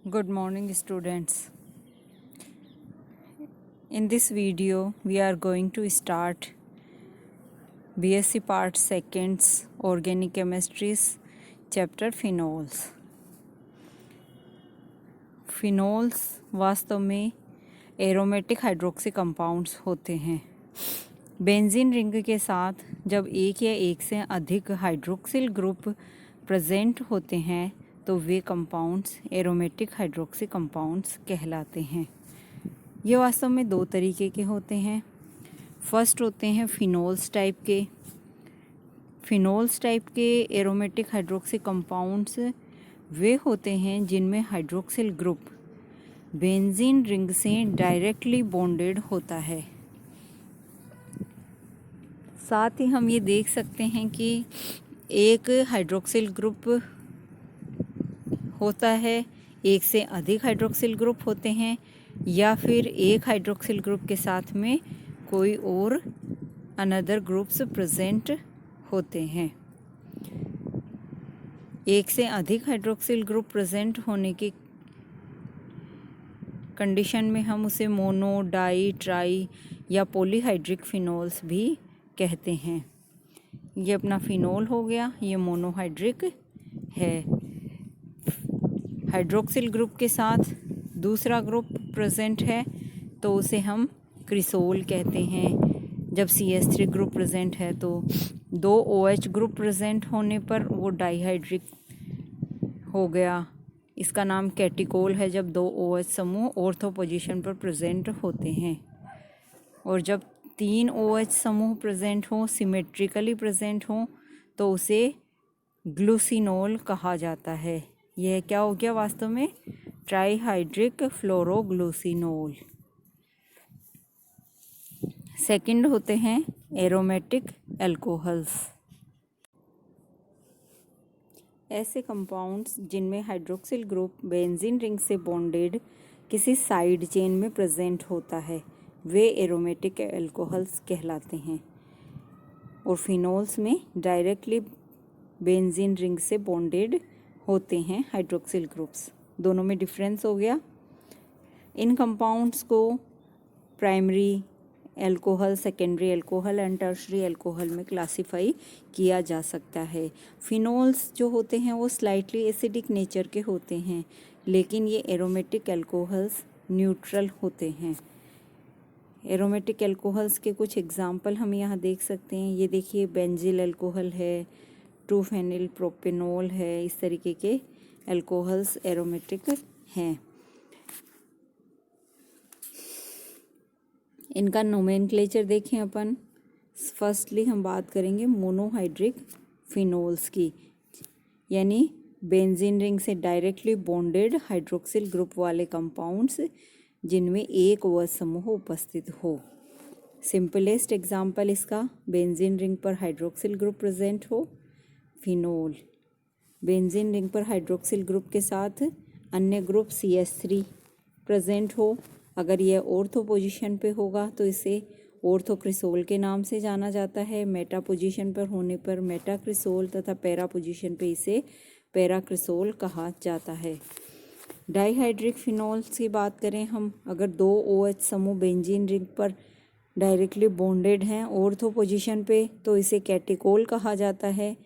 Good morning, students. In this video, we are going to start BSc Part 2's Organic Chemistry's chapter Phenols. Phenols वास्तव में aromatic hydroxy compounds होते हैं। Benzene ring के साथ जब एक या एक से अधिक हाइड्रोक्सिल ग्रुप प्रेजेंट होते हैं तो वे कंपाउंड्स एरोमेटिक हाइड्रोक्सी कंपाउंड्स कहलाते हैं। ये वास्तव में दो तरीके के होते हैं। फर्स्ट होते हैं फिनोल्स टाइप के एरोमेटिक हाइड्रोक्सी कंपाउंड्स वे होते हैं जिनमें हाइड्रोक्सिल ग्रुप बेंजीन रिंग से डायरेक्टली बॉन्डेड होता है। साथ ही हम ये देख सकते हैं कि एक हाइड्रोक्सिल ग्रुप होता है, एक से अधिक हाइड्रोक्सिल ग्रुप होते हैं, या फिर एक हाइड्रोक्सिल ग्रुप के साथ में कोई और अनदर ग्रुप्स प्रेजेंट होते हैं। एक से अधिक हाइड्रोक्सिल ग्रुप प्रेजेंट होने की कंडीशन में हम उसे मोनो, डाई, ट्राई या पॉलीहाइड्रिक फिनोल्स भी कहते हैं। ये अपना फिनोल हो गया, ये मोनोहाइड्रिक है। हाइड्रोक्सिल ग्रुप के साथ दूसरा ग्रुप प्रेजेंट है तो उसे हम क्रिसोल कहते हैं। जब CH3 ग्रुप प्रेजेंट है तो दो OH ग्रुप प्रेजेंट होने पर वो डाईहाइड्रिक हो गया। इसका नाम कैटिकोल है जब दो OH समूह ऑर्थो पोजीशन पर प्रेजेंट होते हैं। और जब तीन OH समूह प्रेजेंट हो, सिमेट्रिकली प्रेजेंट हो, तो उसे ग्लूसिनोल कहा जाता है। यह क्या हो गया वास्तव में? ट्राईहाइड्रिक फ्लोरोग्लूसिनोल। सेकंड होते हैं एरोमेटिक अल्कोहल्स। ऐसे कंपाउंड्स जिनमें हाइड्रोक्सिल ग्रुप बेंजीन रिंग से बॉन्डेड किसी साइड चेन में प्रेजेंट होता है, वे एरोमेटिक अल्कोहल्स कहलाते हैं। और फिनोल्स में डायरेक्टली बेंजीन रिंग से बॉन्डेड होते हैं हाइड्रोक्सिल ग्रुप्स। दोनों में डिफरेंस हो गया। इन कंपाउंड्स को primary alcohol, secondary alcohol and tertiary alcohol में क्लासिफाई किया जा सकता है। फिनोल्स जो होते हैं वो स्लाइटली एसिडिक नेचर के होते हैं, लेकिन ये एरोमेटिक अल्कोहल्स न्यूट्रल होते हैं। एरोमेटिक अल्कोहल्स के कुछ एग्जाम्पल हम यहाँ देख सकते हैं। ये देखिए, बेंजिल अल्कोहल है, 2-फेनिल प्रोपेनॉल है। इस तरीके के अल्कोहल्स एरोमेटिक हैं। इनका नोमेनक्लेचर देखें अपन। फर्स्टली हम बात करेंगे मोनोहाइड्रिक फिनोल्स की, यानी बेंजीन रिंग से डायरेक्टली बॉन्डेड हाइड्रोक्सिल ग्रुप वाले कंपाउंड्स जिनमें एक OH समूह उपस्थित हो। सिंपलेस्ट एग्जाम्पल इसका, बेंजीन रिंग पर हाइड्रोक्सिल ग्रुप प्रेजेंट हो, फिनोल। बेंजीन रिंग पर हाइड्रोक्सिल ग्रुप के साथ अन्य ग्रुप CH3 प्रेजेंट हो। अगर यह ऑर्थो पोजीशन पे होगा तो इसे ऑर्थोक्रिसोल के नाम से जाना जाता है। मेटा पोजीशन पर होने पर मेटाक्रिसोल तथा पैरा पोजीशन पे इसे पैराक्रिसोल कहा जाता है। डाईहाइड्रिक फिनोल्स की बात करें हम, अगर दो OH समूह बेंजीन रिंग पर डायरेक्टली बॉन्डेड हैं ऑर्थो पोजीशन पे तो इसे कैटिकोल कहा जाता है।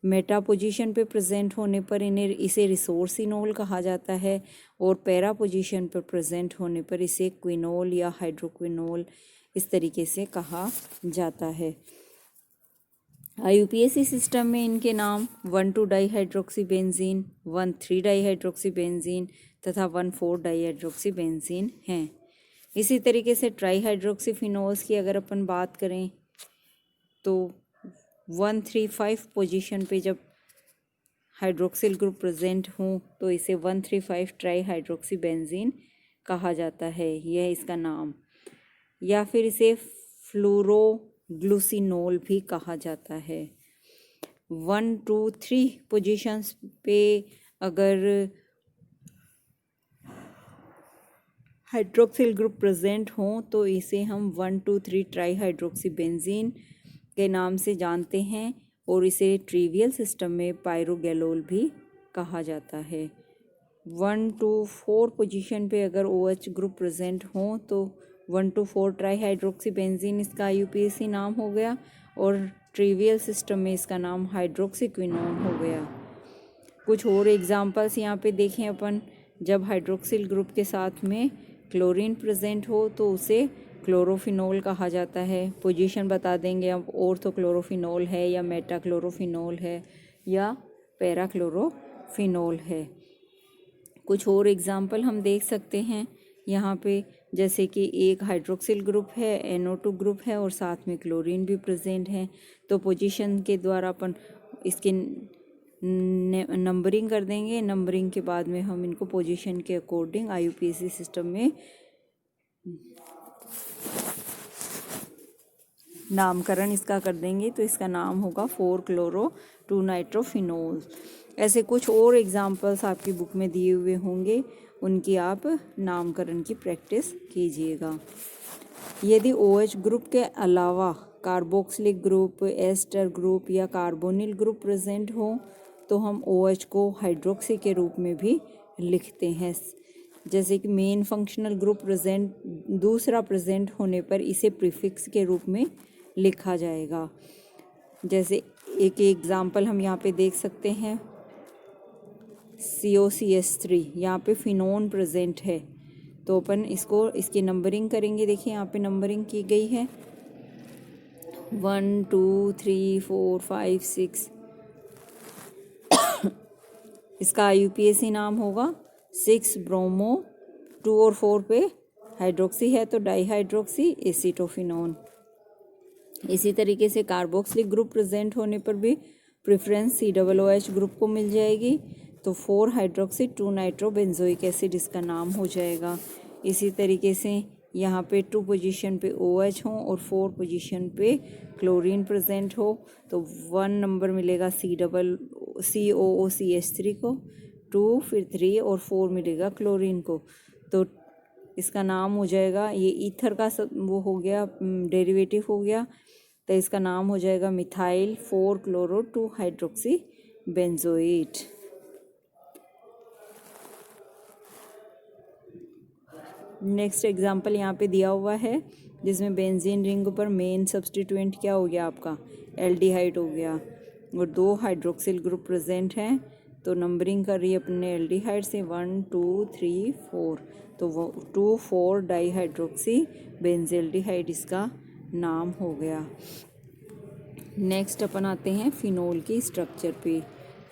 मेटा पोजीशन पे प्रेजेंट होने पर इसे रिसोर्सिनोल कहा जाता है, और पैरा पोजीशन पर प्रेजेंट होने पर इसे क्विनोल या हाइड्रोक्विनोल इस तरीके से कहा जाता है। IUPAC सिस्टम में इनके नाम 1,2 डाईहाइड्रोक्सी बेंजीन, 1,3 डाईहाइड्रोक्सी बेंजीन तथा 1,4 डाईहाइड्रोक्सी बेंजीन हैं। इसी तरीके से ट्राईहाइड्रोक्सी फिनोल्स की अगर अपन बात करें तो 135 पोजीशन पे जब हाइड्रोक्सिल ग्रुप प्रेजेंट हो तो इसे 135 ट्राईहाइड्रोक्सी बेंजीन कहा जाता है, यह इसका नाम। या फिर इसे फ्लोरोग्लूसिनोल भी कहा जाता है। 1, 2, 3 पोजीशंस पे अगर हाइड्रोक्सिल ग्रुप प्रेजेंट हो तो इसे हम 1, 2, 3 ट्राईहाइड्रोक्सी बेंजीन के नाम से जानते हैं, और इसे ट्रिवियल सिस्टम में पायरोगैलोल भी कहा जाता है। 1 to 4 पोजीशन पे अगर OH ग्रुप प्रेजेंट हो तो 1 to 4 ट्राई हाइड्रोक्सी बेंजीन इसका IUPAC नाम हो गया, और ट्रिवियल सिस्टम में इसका नाम हाइड्रोक्सी क्विनोन हो गया। कुछ और एग्जांपल्स यहाँ पे देखें अपन। जब हाइड्रोक्सिल ग्रुप के साथ में क्लोरीन प्रेजेंट हो तो उसे क्लोरोफिनोल कहा जाता है। पोजीशन बता देंगे अब, ऑर्थोक्लोरोफिनोल है या मेटाक्लोरोफिनोल है या पैराक्लोरोफिनोल है। कुछ और एग्जांपल हम देख सकते हैं यहाँ पे, जैसे कि एक हाइड्रोक्सिल ग्रुप है, NO2 ग्रुप है और साथ में क्लोरीन भी प्रेजेंट है। तो पोजीशन के द्वारा अपन इसके नंबरिंग कर देंगे। नंबरिंग के बाद में हम इनको पोजीशन के अकॉर्डिंग IUPAC सिस्टम में नामकरण इसका कर देंगे, तो इसका नाम होगा 4-क्लोरो-2-नाइट्रोफिनोल। ऐसे कुछ और एग्जाम्पल्स आपकी बुक में दिए हुए होंगे, उनकी आप नामकरण की प्रैक्टिस कीजिएगा। यदि OH ग्रुप के अलावा कार्बोक्सिलिक ग्रुप, एस्टर ग्रुप या कार्बोनिल ग्रुप प्रेजेंट हो तो हम OH को हाइड्रोक्सी के रूप में भी लिखते हैं। जैसे कि मेन फंक्शनल ग्रुप दूसरा प्रेजेंट होने पर इसे प्रीफिक्स के रूप में लिखा जाएगा। जैसे एक एग्जाम्पल हम यहाँ पे देख सकते हैं, COCH3, यहाँ पे फिनोन प्रेजेंट है तो अपन इसकी नंबरिंग करेंगे। देखिए यहाँ पे नंबरिंग की गई है 1 2 3 4 5 6। इसका IUPAC नाम होगा 6 ब्रोमो, 2 और 4 पे हाइड्रोक्सी है तो डाईहाइड्रोक्सी एसीटोफिनोन। इसी तरीके से कार्बोक्सिलिक ग्रुप प्रेजेंट होने पर भी प्रेफरेंस COOH ग्रुप को मिल जाएगी, तो 4 हाइड्रोक्सी 2 नाइट्रोबेंजोइक एसिड इसका नाम हो जाएगा। इसी तरीके से यहाँ पे 2 पोजीशन पे OH हो और 4 पोजीशन पे क्लोरीन प्रेजेंट हो तो 1 नंबर मिलेगा COOCH3 को, 2 फिर 3 और 4 मिलेगा क्लोरीन को। तो इसका नाम हो जाएगा, ये ईथर का वो हो गया, डेरिवेटिव हो गया, तो इसका नाम हो जाएगा मिथाइल 4-क्लोरो-2 हाइड्रोक्सी बेंजोएट। नेक्स्ट एग्जांपल यहाँ पे दिया हुआ है जिसमें बेंजीन रिंग पर मेन सब्स्टिट्यूएंट क्या हो गया आपका, एल्डिहाइड हो गया, और 2 हाइड्रोक्सिल ग्रुप प्रेजेंट हैं तो नंबरिंग कर रही है अपने एल्डिहाइड से 1 2 3 4, तो 2,4 डाईहाइड्रोक्सी बेंजील्डिहाइड इसका नाम हो गया। नेक्स्ट अपन आते हैं फिनोल की स्ट्रक्चर पे।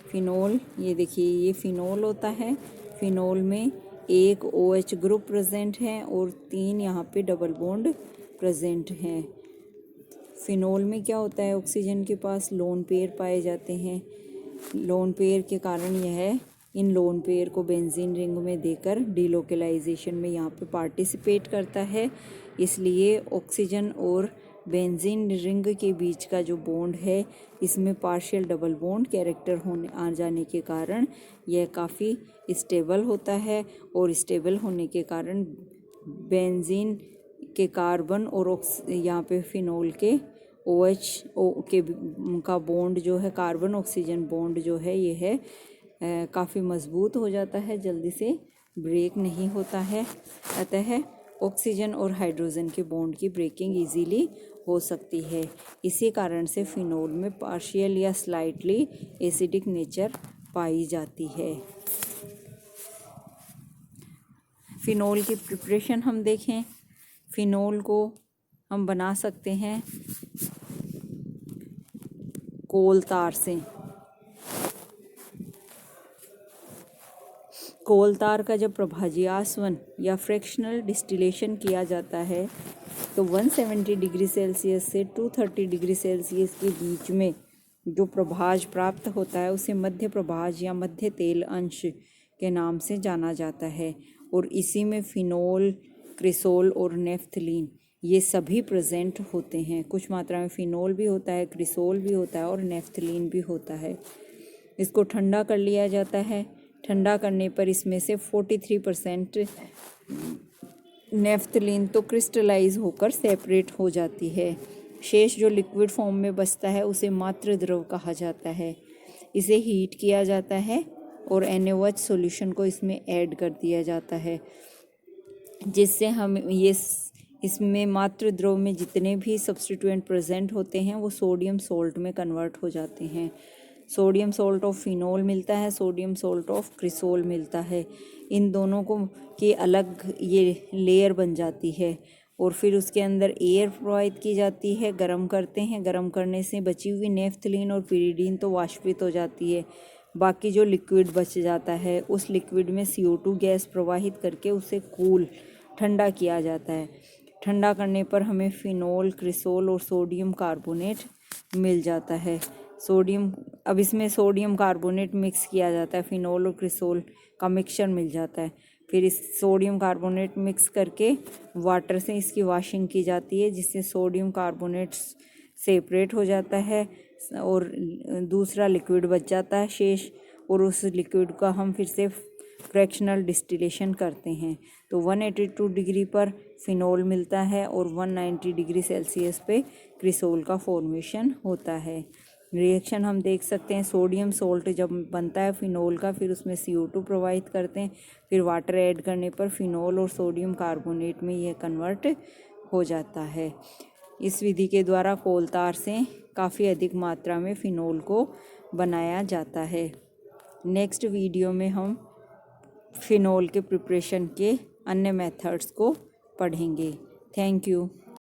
फिनोल, ये देखिए ये फिनोल होता है। फिनोल में एक OH ग्रुप प्रेजेंट है और 3 यहाँ पे डबल बॉन्ड प्रेजेंट हैं। फिनोल में क्या होता है, ऑक्सीजन के पास लोन पेयर पाए जाते हैं। लोन पेयर के कारण यह इन लोन पेयर को बेंजीन रिंग में देकर डीलोकलाइजेशन में यहाँ पे पार्टिसिपेट करता है। इसलिए ऑक्सीजन और बेंजीन रिंग के बीच का जो बॉन्ड है इसमें पार्शियल डबल बॉन्ड कैरेक्टर होने आ जाने के कारण यह काफ़ी स्टेबल होता है, और स्टेबल होने के कारण बेंजीन के कार्बन और यहाँ पे फिनोल के OH का बॉन्ड जो है, कार्बन ऑक्सीजन बॉन्ड जो है ये है काफ़ी मजबूत हो जाता है, जल्दी से ब्रेक नहीं होता है। अतः ऑक्सीजन और हाइड्रोजन के बॉन्ड की ब्रेकिंग इजीली हो सकती है। इसी कारण से फिनोल में पार्शियल या स्लाइटली एसिडिक नेचर पाई जाती है। फिनोल की प्रिपरेशन हम देखें। फिनोल को हम बना सकते हैं कोल तार से। कोल तार का जब प्रभाज्यास्वन या फ्रैक्शनल डिस्टिलेशन किया जाता है तो 170 डिग्री सेल्सियस से 230 डिग्री सेल्सियस के बीच में जो प्रभाज प्राप्त होता है उसे मध्य प्रभाज या मध्य तेल अंश के नाम से जाना जाता है। और इसी में फिनोल, क्रिसोल और नेफ्थलीन ये सभी प्रेजेंट होते हैं। कुछ मात्रा में फिनोल भी होता है, क्रिसोल भी होता है और नेफ्थलीन भी होता है। इसको ठंडा कर लिया जाता है। ठंडा करने पर इसमें से 43% नेफ्थलीन तो क्रिस्टलाइज होकर सेपरेट हो जाती है। शेष जो लिक्विड फॉर्म में बचता है उसे मात्र द्रव कहा जाता है। इसे हीट किया जाता है और NaOH सॉल्यूशन को इसमें ऐड कर दिया जाता है, जिससे हम ये इसमें मात्र द्रव में जितने भी सब्स्टिट्यूएंट प्रेजेंट होते हैं वो सोडियम सोल्ट में कन्वर्ट हो जाते हैं। सोडियम सोल्ट ऑफ फिनोल मिलता है, सोडियम सोल्ट ऑफ क्रिसोल मिलता है। इन दोनों को की अलग ये लेयर बन जाती है और फिर उसके अंदर एयर प्रोवाइड की जाती है, गर्म करते हैं। गर्म करने से बची हुई नेफ्थलीन और पिरिडीन तो वाष्पित हो जाती है। बाकी जो लिक्विड बच जाता है उस लिक्विड में CO2 गैस प्रवाहित करके उसे कूल ठंडा किया जाता है। ठंडा करने पर हमें फिनोल, क्रिसोल और सोडियम कार्बोनेट मिल जाता है। अब इसमें सोडियम कार्बोनेट मिक्स किया जाता है, फिनोल और क्रिसोल का मिक्सचर मिल जाता है। फिर इस सोडियम कार्बोनेट मिक्स करके वाटर से इसकी वॉशिंग की जाती है, जिससे सोडियम कार्बोनेट सेपरेट हो जाता है और दूसरा लिक्विड बच जाता है शेष, और उस लिक्विड का हम फिर से फ्रैक्शनल डिस्टिलेशन करते हैं। तो 182 डिग्री पर फिनोल मिलता है और 190 डिग्री सेल्सियस पे क्रिसोल का फॉर्मेशन होता है। रिएक्शन हम देख सकते हैं, सोडियम सोल्ट जब बनता है फिनोल का, फिर उसमें CO2 प्रोवाइड करते हैं, फिर वाटर ऐड करने पर फिनोल और सोडियम कार्बोनेट में यह कन्वर्ट हो जाता है। इस विधि के द्वारा कोलतार से काफ़ी अधिक मात्रा में फिनोल को बनाया जाता है। नेक्स्ट वीडियो में हम फिनोल के प्रिपरेशन के अन्य मेथड्स को पढ़ेंगे। Thank you.